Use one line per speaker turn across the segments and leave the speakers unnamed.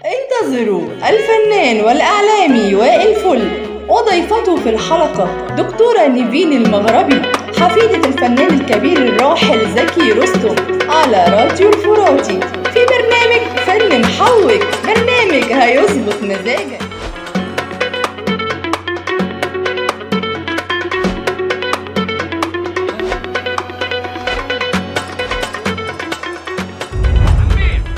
انتظروا الفنان والإعلامي وائل فل وضيفته في الحلقة دكتورة نيفين المغربي حفيدة الفنان الكبير الراحل زكي رستم على راديو الفراتي في برنامج فن محوك، برنامج هيظبط مزاجك.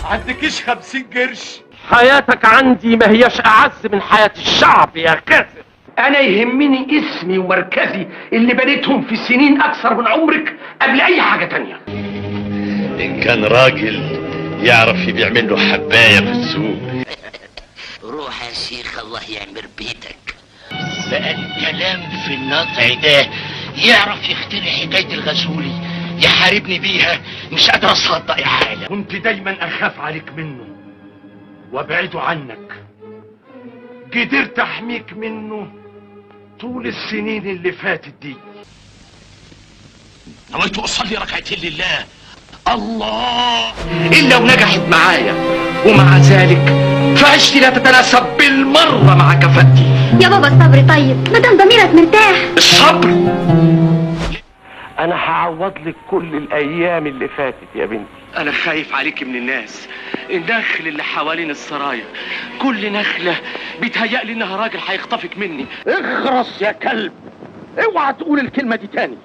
عندكيش 50 قرش؟
حياتك عندي ما هيش أعز من حياة الشعب يا كافر.
أنا يهمني اسمي ومركزي اللي بنيتهم في سنين أكثر من عمرك قبل أي حاجة تانية.
إن كان راجل يعرف يعمل له حباية في السوق.
روح يا شيخ الله يعمر بيتك.
بقى الكلام في النطع ده يعرف يخترع حكاية الغسولي يحاربني بيها، مش قادر اصدق يا حالة.
كنت دايما أخاف عليك منه وابعده عنك، قدرت أحميك منه طول السنين اللي فاتت دي.
نويت اصلي ركعتين لله. الله
إلا ونجحت معايا، ومع ذلك فعشتي لا تتناسب بالمرة مع كفاءتي.
يا بابا الصبر طيب، مادام ضميرك مرتاح.
الصبر؟
أنا هعوض لك كل الأيام اللي فاتت يا بنتي.
أنا خايف عليك من الناس، النخل اللي حوالين السرايا، كل نخلة بيتهيألي إنها راجل هيخطفك مني.
اخرس يا كلب، اوعى تقول الكلمة دي تاني.